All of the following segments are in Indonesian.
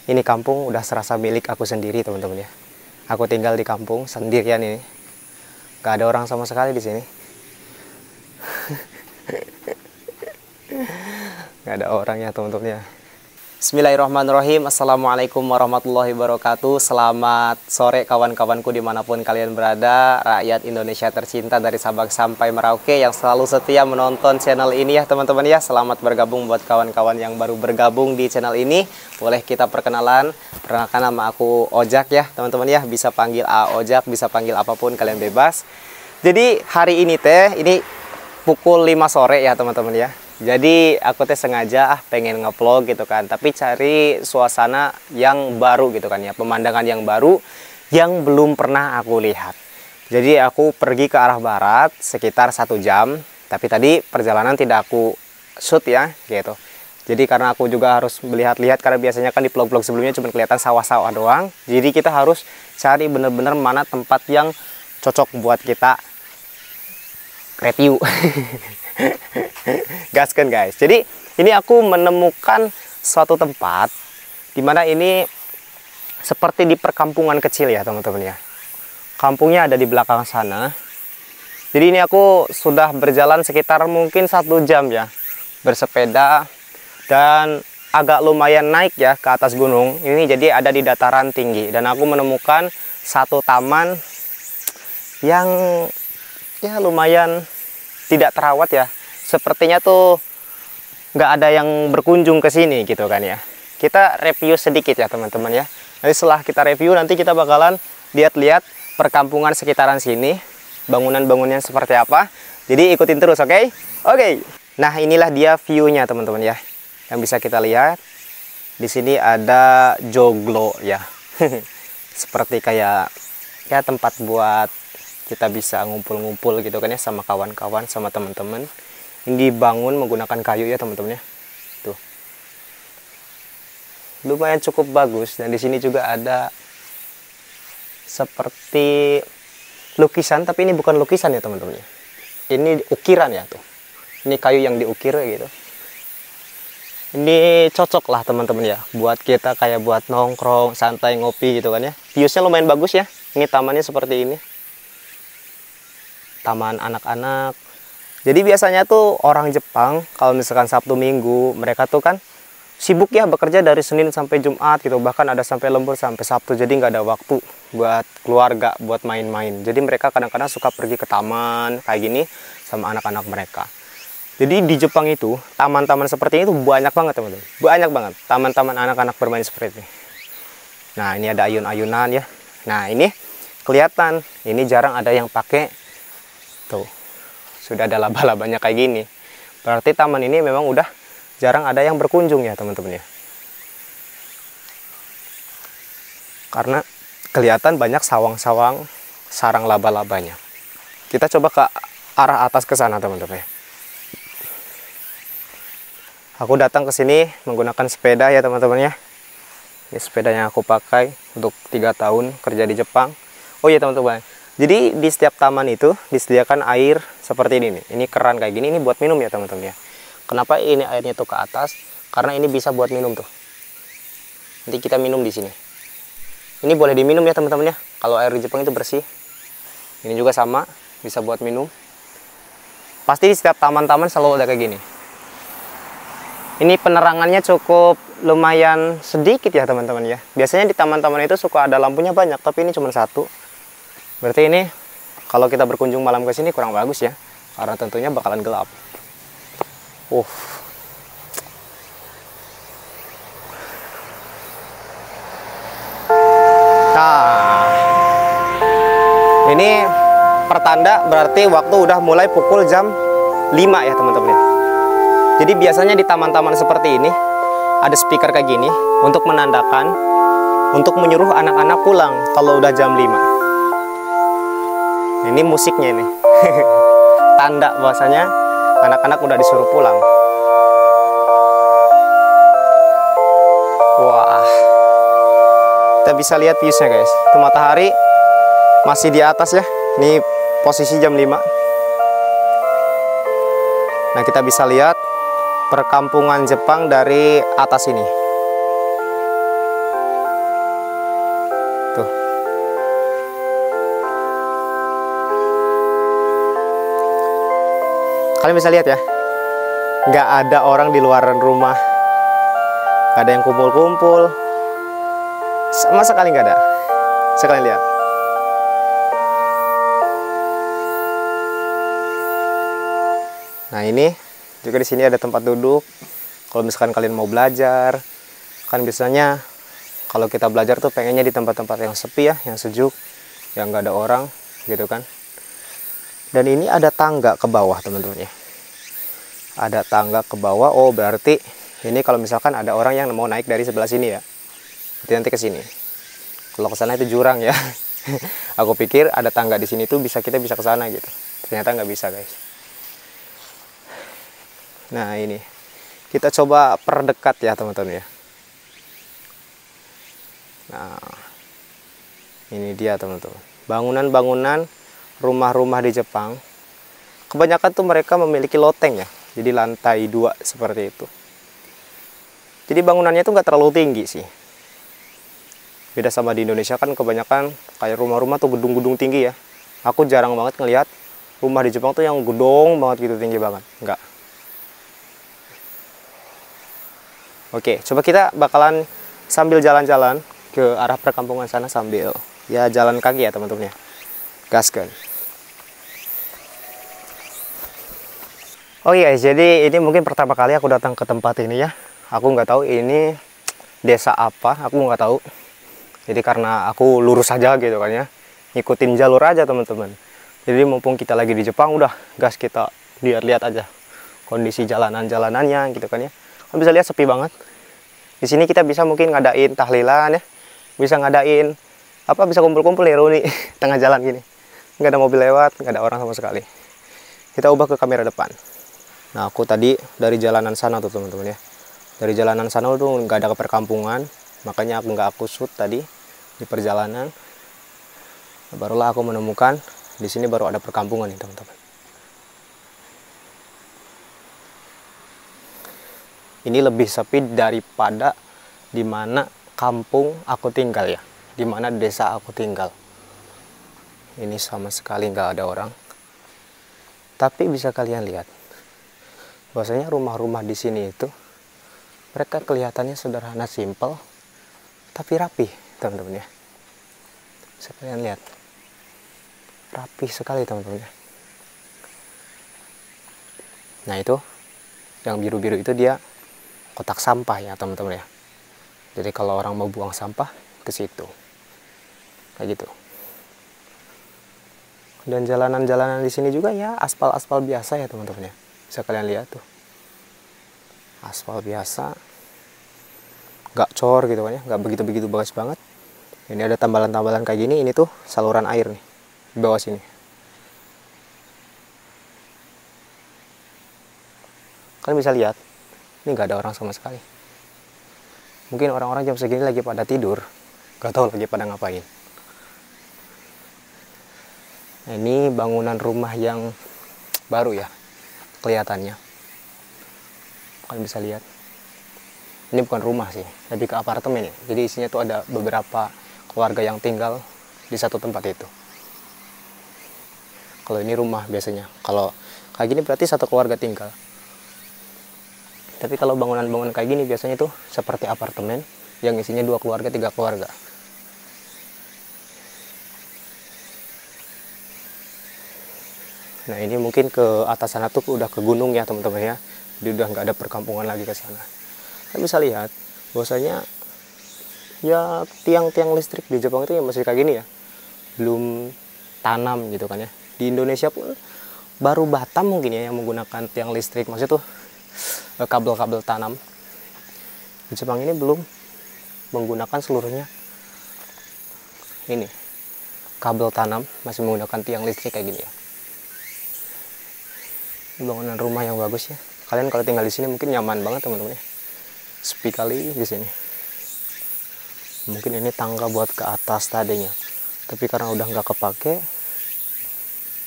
Ini kampung udah serasa milik aku sendiri, teman-teman ya. Aku tinggal di kampung sendirian ini. Gak ada orang sama sekali di sini. Gak ada orang ya, teman-teman ya. Bismillahirrahmanirrahim. Assalamualaikum warahmatullahi wabarakatuh. Selamat sore kawan-kawanku dimanapun kalian berada. Rakyat Indonesia tercinta dari Sabang sampai Merauke yang selalu setia menonton channel ini ya teman-teman ya. Selamat bergabung buat kawan-kawan yang baru bergabung di channel ini. Boleh kita perkenalan. Perkenalkan, nama aku Ojak ya teman-teman ya. Bisa panggil A Ojak, bisa panggil apapun, kalian bebas. Jadi hari ini ini pukul 5 sore ya teman-teman ya. Jadi aku sengaja pengen ngevlog gitu kan, tapi cari suasana yang baru gitu kan ya, pemandangan yang baru yang belum pernah aku lihat. Jadi aku pergi ke arah barat sekitar 1 jam, tapi tadi perjalanan tidak aku shoot ya gitu. Jadi karena aku juga harus melihat-lihat, karena biasanya kan di vlog-vlog sebelumnya cuma kelihatan sawah-sawah doang. Jadi kita harus cari bener-bener mana tempat yang cocok buat kita review. Gaskan guys. Jadi ini aku menemukan suatu tempat dimana ini seperti di perkampungan kecil ya teman-teman ya. Kampungnya ada di belakang sana. Jadi ini aku sudah berjalan sekitar mungkin 1 jam ya, bersepeda, dan agak lumayan naik ya ke atas gunung. Ini jadi ada di dataran tinggi, dan aku menemukan satu taman yang ya lumayan tidak terawat ya. Sepertinya tuh nggak ada yang berkunjung ke sini gitu kan ya. Kita review sedikit ya teman-teman ya. Nanti setelah kita review, nanti kita bakalan lihat-lihat perkampungan sekitaran sini, bangunan-bangunannya seperti apa. Jadi ikutin terus, oke? Oke. Nah inilah dia view-nya teman-teman ya, yang bisa kita lihat. Di sini ada joglo ya. Seperti kayak ya tempat buat kita bisa ngumpul-ngumpul gitu kan ya, sama kawan-kawan, sama teman-teman. Ini dibangun menggunakan kayu ya teman-teman ya. Tuh. Lumayan cukup bagus, dan di sini juga ada seperti lukisan, tapi ini bukan lukisan ya teman-teman ya. Ini ukiran ya tuh. Ini kayu yang diukir gitu. Ini cocok lah teman-teman ya buat kita kayak buat nongkrong, santai, ngopi gitu kan ya. Viewsnya lumayan bagus ya. Ini tamannya seperti ini. Taman anak-anak. Jadi biasanya tuh orang Jepang kalau misalkan Sabtu Minggu, mereka tuh kan sibuk ya bekerja dari Senin sampai Jumat gitu, bahkan ada sampai lembur sampai Sabtu. Jadi nggak ada waktu buat keluarga, buat main-main. Jadi mereka kadang-kadang suka pergi ke taman kayak gini sama anak-anak mereka. Jadi di Jepang itu taman-taman seperti ini tuh banyak banget teman-teman, banyak banget taman-taman anak-anak bermain seperti ini. Nah ini ada ayun-ayunan ya. Nah ini kelihatan, ini jarang ada yang pakai tuh. Sudah ada laba-labanya kayak gini. Berarti taman ini memang udah jarang ada yang berkunjung ya teman-teman ya. Karena kelihatan banyak sawang-sawang sarang laba-labanya. Kita coba ke arah atas ke sana teman-teman ya. Aku datang ke sini menggunakan sepeda ya teman-teman ya. Ini sepeda yang aku pakai untuk 3 tahun kerja di Jepang. Oh iya teman-teman. Jadi di setiap taman itu disediakan air seperti ini nih. Ini keran kayak gini, ini buat minum ya teman-teman ya. Kenapa ini airnya tuh ke atas? Karena ini bisa buat minum tuh. Nanti kita minum di sini. Ini boleh diminum ya teman-teman ya. Kalau air di Jepang itu bersih. Ini juga sama, bisa buat minum. Pasti di setiap taman-taman selalu ada kayak gini. Ini penerangannya cukup lumayan sedikit ya teman-teman ya. Biasanya di taman-taman itu suka ada lampunya banyak, tapi ini cuma 1. Berarti ini kalau kita berkunjung malam ke sini kurang bagus ya, karena tentunya bakalan gelap. Nah, ini pertanda berarti waktu udah mulai pukul jam 5 ya teman-teman ya. Jadi biasanya di taman-taman seperti ini ada speaker kayak gini untuk menandakan, untuk menyuruh anak-anak pulang kalau udah jam 5. Ini musiknya ini. Tanda bahwasanya anak-anak udah disuruh pulang. Wah. Kita bisa lihat viewsnya guys. Itu matahari masih di atas ya. Ini posisi jam 5. Nah, kita bisa lihat perkampungan Jepang dari atas ini. Kalian bisa lihat ya, nggak ada orang di luar rumah, nggak ada yang kumpul-kumpul, sama sekali nggak ada. Sekalian lihat. Nah ini juga di sini ada tempat duduk. Kalau misalkan kalian mau belajar, kan biasanya kalau kita belajar tuh pengennya di tempat-tempat yang sepi ya, yang sejuk, yang nggak ada orang, gitu kan. Dan ini ada tangga ke bawah teman-teman ya. Ada tangga ke bawah. Oh berarti ini kalau misalkan ada orang yang mau naik dari sebelah sini ya, berarti nanti ke sini. Kalau ke sana itu jurang ya. Aku pikir ada tangga di sini tuh kita bisa ke sana gitu. Ternyata nggak bisa guys. Nah ini kita coba perdekat ya teman-teman ya. Nah ini dia teman-teman, bangunan-bangunan rumah-rumah di Jepang kebanyakan tuh mereka memiliki loteng ya, jadi lantai 2 seperti itu. Jadi bangunannya tuh nggak terlalu tinggi sih, beda sama di Indonesia kan kebanyakan kayak rumah-rumah tuh gedung-gedung tinggi ya. Aku jarang banget ngelihat rumah di Jepang tuh yang gedung banget gitu, tinggi banget, enggak. Oke, coba kita bakalan sambil jalan-jalan ke arah perkampungan sana sambil ya jalan kaki ya teman-teman ya. Gaskan. Oh iya, jadi ini mungkin pertama kali aku datang ke tempat ini ya. Aku nggak tahu ini desa apa, aku nggak tahu. Jadi karena aku lurus saja gitu kan ya, ngikutin jalur aja teman-teman. Jadi mumpung kita lagi di Jepang, udah gas kita lihat-lihat aja kondisi jalanan-jalanannya gitu kan ya. Kalian bisa lihat sepi banget. Di sini kita bisa mungkin ngadain tahlilan ya, bisa ngadain apa, bisa kumpul-kumpul nih reuni tengah jalan gini. Nggak ada mobil lewat, nggak ada orang sama sekali. Kita ubah ke kamera depan. Nah aku tadi dari jalanan sana tuh teman-teman ya. Dari jalanan sana tuh nggak ada ke perkampungan, makanya aku shoot tadi di perjalanan. Barulah aku menemukan di sini baru ada perkampungan nih teman-teman. Ini lebih sepi daripada di mana kampung aku tinggal ya, di mana desa aku tinggal. Ini sama sekali nggak ada orang. Tapi bisa kalian lihat, bahwasanya rumah-rumah di sini itu mereka kelihatannya sederhana, simple, tapi rapi, teman-teman ya. Bisa kalian lihat, rapi sekali teman-teman ya. Nah itu, yang biru-biru itu dia kotak sampah ya teman-teman ya. Jadi kalau orang mau buang sampah ke situ, kayak gitu. Dan jalanan-jalanan di sini juga ya aspal-aspal biasa ya teman-teman ya. Bisa kalian lihat tuh, aspal biasa, nggak cor gitu kan ya, nggak begitu-begitu bagus banget. Ini ada tambalan-tambalan kayak gini, ini tuh saluran air nih di bawah sini. Kalian bisa lihat, ini nggak ada orang sama sekali. Mungkin orang-orang jam segini lagi pada tidur, nggak tahu lagi pada ngapain. Nah, ini bangunan rumah yang baru ya kelihatannya. Kalian bisa lihat, ini bukan rumah sih, lebih ke apartemen ya. Jadi isinya tuh ada beberapa keluarga yang tinggal di satu tempat itu. Kalau ini rumah biasanya, kalau kayak gini berarti satu keluarga tinggal. Tapi kalau bangunan-bangunan kayak gini biasanya tuh seperti apartemen yang isinya 2 keluarga, 3 keluarga. Nah ini mungkin ke atas sana tuh udah ke gunung ya teman-teman ya. Jadi udah nggak ada perkampungan lagi ke sana. Kalian bisa lihat bahwasanya ya tiang-tiang listrik di Jepang itu ya masih kayak gini ya. Belum tanam gitu kan ya. Di Indonesia pun baru Batam mungkin ya yang menggunakan tiang listrik. Maksudnya tuh kabel-kabel tanam. Di Jepang ini belum menggunakan seluruhnya ini kabel tanam, masih menggunakan tiang listrik kayak gini ya. Ini bangunan rumah yang bagus ya. Kalian kalau tinggal di sini mungkin nyaman banget teman-teman ya. Sepi kali di sini. Mungkin ini tangga buat ke atas tadinya, tapi karena udah nggak kepake,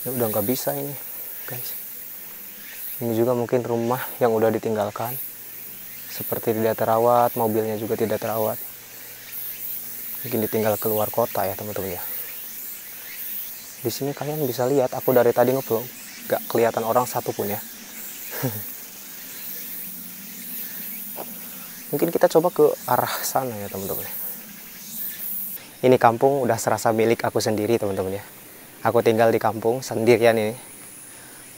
ya udah nggak bisa ini guys. Ini juga mungkin rumah yang udah ditinggalkan, seperti tidak terawat, mobilnya juga tidak terawat. Mungkin ditinggal keluar kota ya teman-teman ya. Di sini kalian bisa lihat, aku dari tadi ngevlog, gak kelihatan orang satupun ya. Mungkin kita coba ke arah sana ya teman-teman. Ini kampung udah serasa milik aku sendiri teman-teman ya. Aku tinggal di kampung sendirian ini.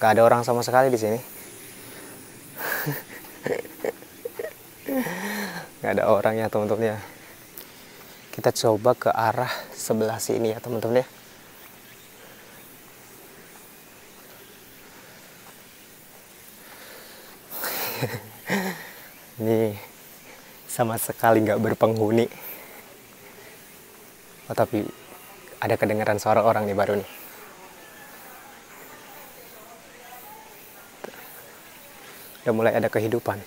Gak ada orang sama sekali di sini. Gak ada orang ya teman-teman ya. Kita coba ke arah sebelah sini ya teman-teman ya. Ini sama sekali nggak berpenghuni. Oh, tapi ada kedengaran suara orang nih baru nih. Udah mulai ada kehidupan.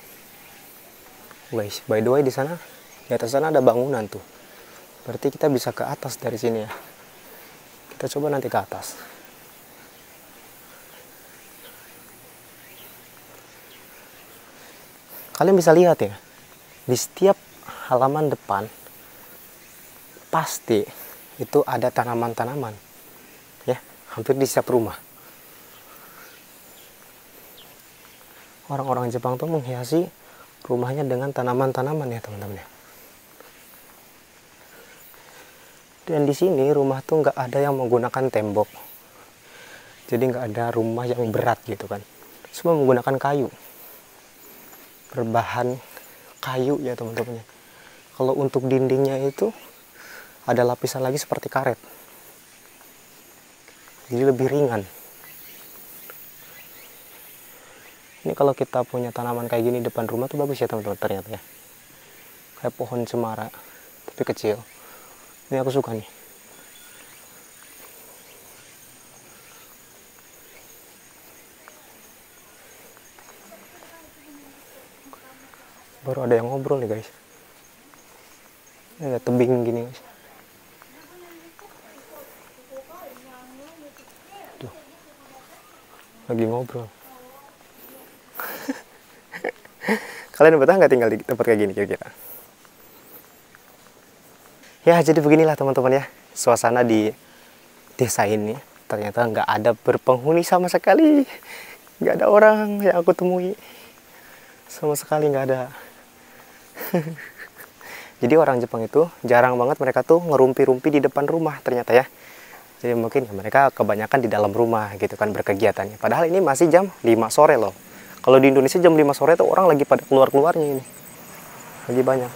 Guys, by the way di sana, di atas sana ada bangunan tuh. Berarti kita bisa ke atas dari sini ya. Kita coba nanti ke atas. Kalian bisa lihat ya, di setiap halaman depan pasti itu ada tanaman-tanaman ya, hampir di setiap rumah. Orang-orang Jepang tuh menghiasi rumahnya dengan tanaman-tanaman ya teman-teman ya. Dan di sini rumah tuh nggak ada yang menggunakan tembok, jadi nggak ada rumah yang berat gitu kan, semua menggunakan kayu, berbahan kayu ya teman-teman ya. Kalau untuk dindingnya itu ada lapisan lagi seperti karet, jadi lebih ringan. Ini kalau kita punya tanaman kayak gini depan rumah tuh bagus ya teman-teman ternyata ya. Kayak pohon cemara tapi kecil. Ini aku suka nih. Baru ada yang ngobrol nih guys. Ini ada tebing gini guys. Tuh. Lagi ngobrol. Kalian betah nggak tinggal di tempat kayak gini kira-kira? Ya jadi beginilah teman-teman ya, suasana di desa ini. Ternyata nggak ada berpenghuni sama sekali, nggak ada orang yang aku temui sama sekali, nggak ada. Jadi orang Jepang itu jarang banget mereka tuh ngerumpi-rumpi di depan rumah ternyata ya. Jadi mungkin ya mereka kebanyakan di dalam rumah gitu kan berkegiatannya. Padahal ini masih jam 5 sore loh. Kalau di Indonesia jam 5 sore tuh orang lagi pada keluar-keluarnya ini. Lagi banyak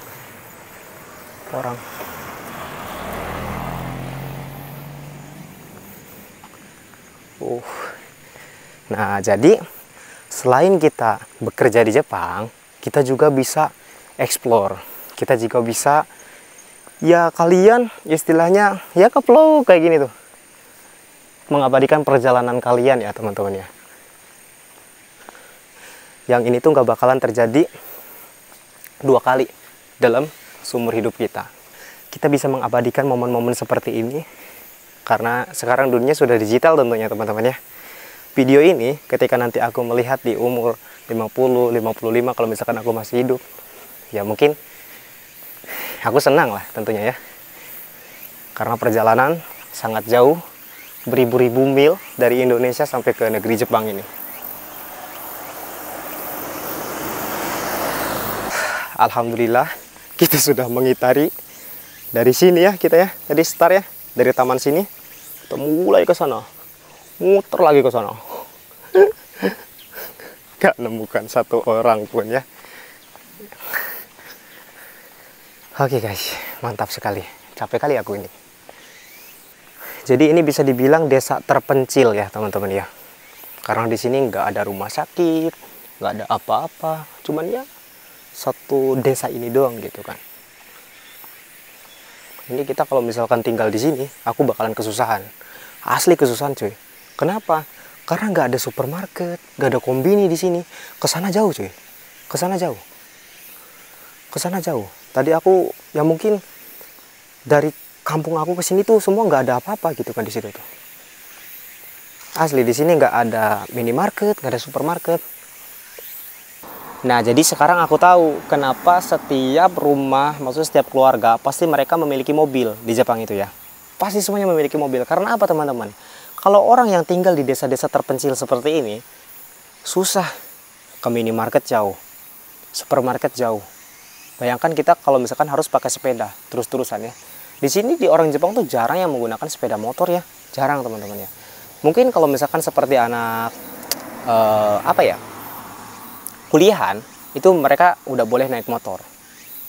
orang. Nah, jadi selain kita bekerja di Jepang, kita juga bisa explore. Kita juga bisa, ya kalian istilahnya ya ke flow kayak gini tuh. Mengabadikan perjalanan kalian ya teman-teman ya. Yang ini tuh nggak bakalan terjadi 2 kali dalam seumur hidup kita. Kita bisa mengabadikan momen-momen seperti ini karena sekarang dunia sudah digital tentunya teman-teman ya. Video ini ketika nanti aku melihat di umur 50, 55 kalau misalkan aku masih hidup, ya mungkin aku senang lah tentunya ya. Karena perjalanan sangat jauh, beribu-ribu mil dari Indonesia sampai ke negeri Jepang ini. Alhamdulillah kita sudah mengitari dari sini ya kita ya. Tadi start ya dari taman sini, kita mulai ke sana, muter lagi ke sana. Gak nemukan satu orang pun ya. Oke guys, mantap sekali. Capek kali aku ini. Jadi ini bisa dibilang desa terpencil ya teman-teman ya. Karena di sini nggak ada rumah sakit, nggak ada apa-apa. Cuman ya satu desa ini doang gitu kan. Ini kita kalau misalkan tinggal di sini, aku bakalan kesusahan. Asli kesusahan cuy. Kenapa? Karena nggak ada supermarket, nggak ada kombini di sini. Kesana jauh cuy. Kesana jauh. Kesana jauh. Tadi aku ya mungkin dari kampung aku ke sini tuh semua nggak ada apa-apa gitu kan di situ tuh. Asli di sini nggak ada minimarket, nggak ada supermarket. Nah, jadi sekarang aku tahu kenapa setiap rumah, maksudnya setiap keluarga, pasti mereka memiliki mobil di Jepang itu ya. Pasti semuanya memiliki mobil. Karena apa teman-teman? Kalau orang yang tinggal di desa-desa terpencil seperti ini, susah ke minimarket jauh, supermarket jauh. Bayangkan kita kalau misalkan harus pakai sepeda terus-terusan ya. Di sini di orang Jepang tuh jarang yang menggunakan sepeda motor ya, jarang teman-teman ya. Mungkin kalau misalkan seperti anak kuliahan, itu mereka udah boleh naik motor.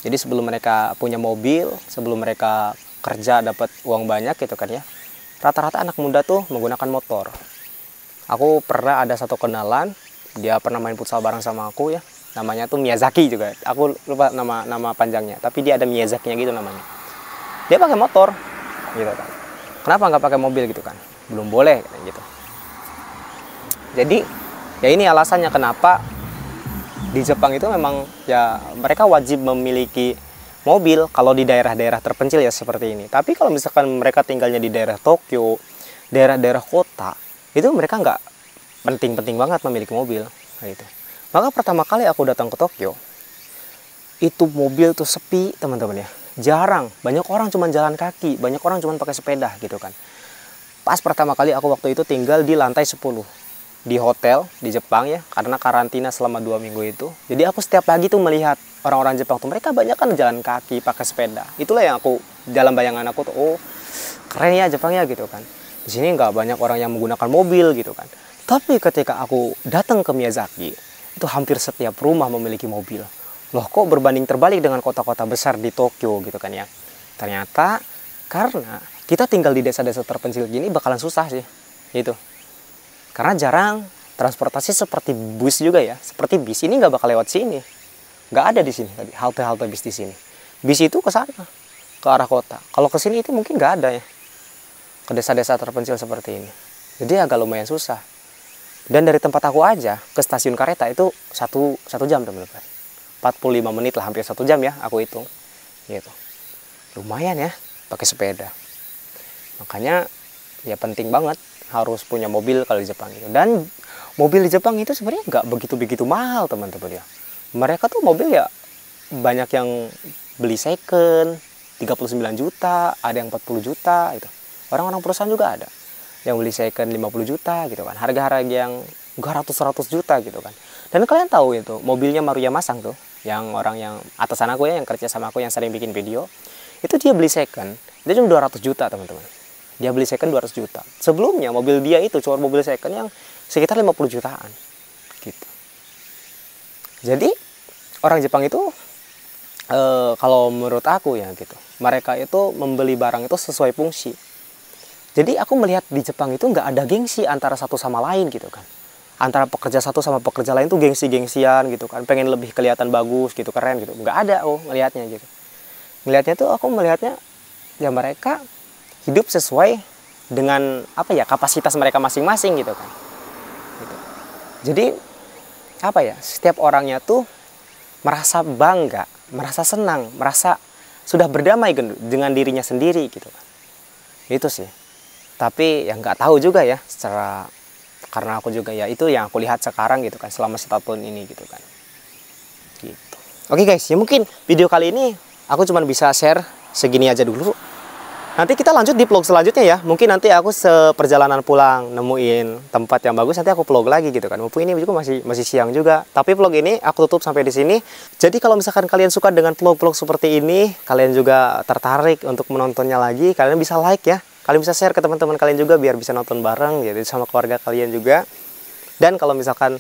Jadi sebelum mereka punya mobil, sebelum mereka kerja dapat uang banyak gitu kan ya, rata-rata anak muda tuh menggunakan motor. Aku pernah ada satu kenalan, dia pernah main futsal bareng sama aku ya. Namanya tuh Miyazaki juga. Aku lupa nama panjangnya, tapi dia ada Miyazakinya gitu namanya. Dia pakai motor gitu kan. Kenapa nggak pakai mobil gitu kan? Belum boleh gitu. Jadi ya ini alasannya kenapa di Jepang itu memang ya mereka wajib memiliki mobil kalau di daerah-daerah terpencil ya seperti ini. Tapi kalau misalkan mereka tinggalnya di daerah Tokyo, daerah-daerah kota, itu mereka nggak penting-penting banget memiliki mobil gitu. Maka pertama kali aku datang ke Tokyo, itu mobil tuh sepi teman-teman ya, jarang, banyak orang cuma jalan kaki, banyak orang cuma pakai sepeda gitu kan. Pas pertama kali aku waktu itu tinggal di lantai 10 di hotel di Jepang ya, karena karantina selama 2 minggu itu. Jadi aku setiap pagi tuh melihat orang-orang Jepang tuh, mereka banyak kan jalan kaki pakai sepeda. Itulah yang aku dalam bayangan aku tuh, oh keren ya Jepang ya gitu kan. Di sini nggak banyak orang yang menggunakan mobil gitu kan. Tapi ketika aku datang ke Miyazaki, itu hampir setiap rumah memiliki mobil. Loh kok berbanding terbalik dengan kota-kota besar di Tokyo gitu kan ya. Ternyata karena kita tinggal di desa-desa terpencil gini bakalan susah sih gitu. Karena jarang transportasi seperti bus juga ya. Seperti bis ini nggak bakal lewat sini. Nggak ada di sini tadi halte-halte bis di sini. Bis itu ke sana, ke arah kota. Kalau ke sini itu mungkin nggak ada ya. Ke desa-desa terpencil seperti ini. Jadi agak lumayan susah. Dan dari tempat aku aja ke stasiun kereta itu satu jam teman-teman. 45 menit lah, hampir 1 jam ya aku hitung. Gitu. Lumayan ya pakai sepeda. Makanya ya penting banget harus punya mobil kalau di Jepang itu. Dan mobil di Jepang itu sebenarnya nggak begitu mahal teman-teman ya. Mereka tuh mobil ya banyak yang beli second 39 juta, ada yang 40 juta itu. Orang-orang perusahaan juga ada yang beli second 50 juta gitu kan. Harga-harga yang 100 juta gitu kan. Dan kalian tahu itu mobilnya Maruya Masang tuh, yang orang yang atasan aku ya, yang kerja sama aku, yang sering bikin video, itu dia beli second dia cuma 200 juta teman-teman. Dia beli second 200 juta. Sebelumnya mobil dia itu cuma mobil second yang sekitar 50 jutaan gitu. Jadi orang Jepang itu kalau menurut aku ya gitu, mereka itu membeli barang itu sesuai fungsi. Jadi aku melihat di Jepang itu nggak ada gengsi antara satu sama lain gitu kan. Antara pekerja satu sama pekerja lain tuh gengsi-gengsian gitu kan. Pengen lebih kelihatan bagus gitu, keren gitu. Nggak ada ngelihatnya gitu. Ngelihatnya tuh aku melihatnya ya mereka hidup sesuai dengan kapasitas mereka masing-masing gitu kan. Gitu. Jadi setiap orangnya tuh merasa bangga, merasa senang, merasa sudah berdamai dengan dirinya sendiri gitu kan. Itu sih. Tapi ya nggak tahu juga ya karena aku juga ya itu yang aku lihat sekarang gitu kan selama 1 tahun ini gitu kan. Gitu. Oke guys, ya mungkin video kali ini aku cuma bisa share segini aja dulu. Nanti kita lanjut di vlog selanjutnya ya. Mungkin nanti aku seperjalanan pulang nemuin tempat yang bagus, nanti aku vlog lagi gitu kan. Mumpung ini juga masih siang juga. Tapi vlog ini aku tutup sampai di sini. Jadi kalau misalkan kalian suka dengan vlog-vlog seperti ini, kalian juga tertarik untuk menontonnya lagi, kalian bisa like ya. Kalian bisa share ke teman-teman kalian juga biar bisa nonton bareng gitu sama keluarga kalian juga. Dan kalau misalkan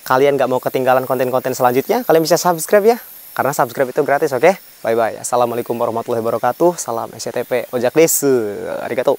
kalian nggak mau ketinggalan konten-konten selanjutnya, kalian bisa subscribe ya. Karena subscribe itu gratis, oke? Bye-bye. Assalamualaikum warahmatullahi wabarakatuh. Salam SCTP. Ojak desu. Arigatou.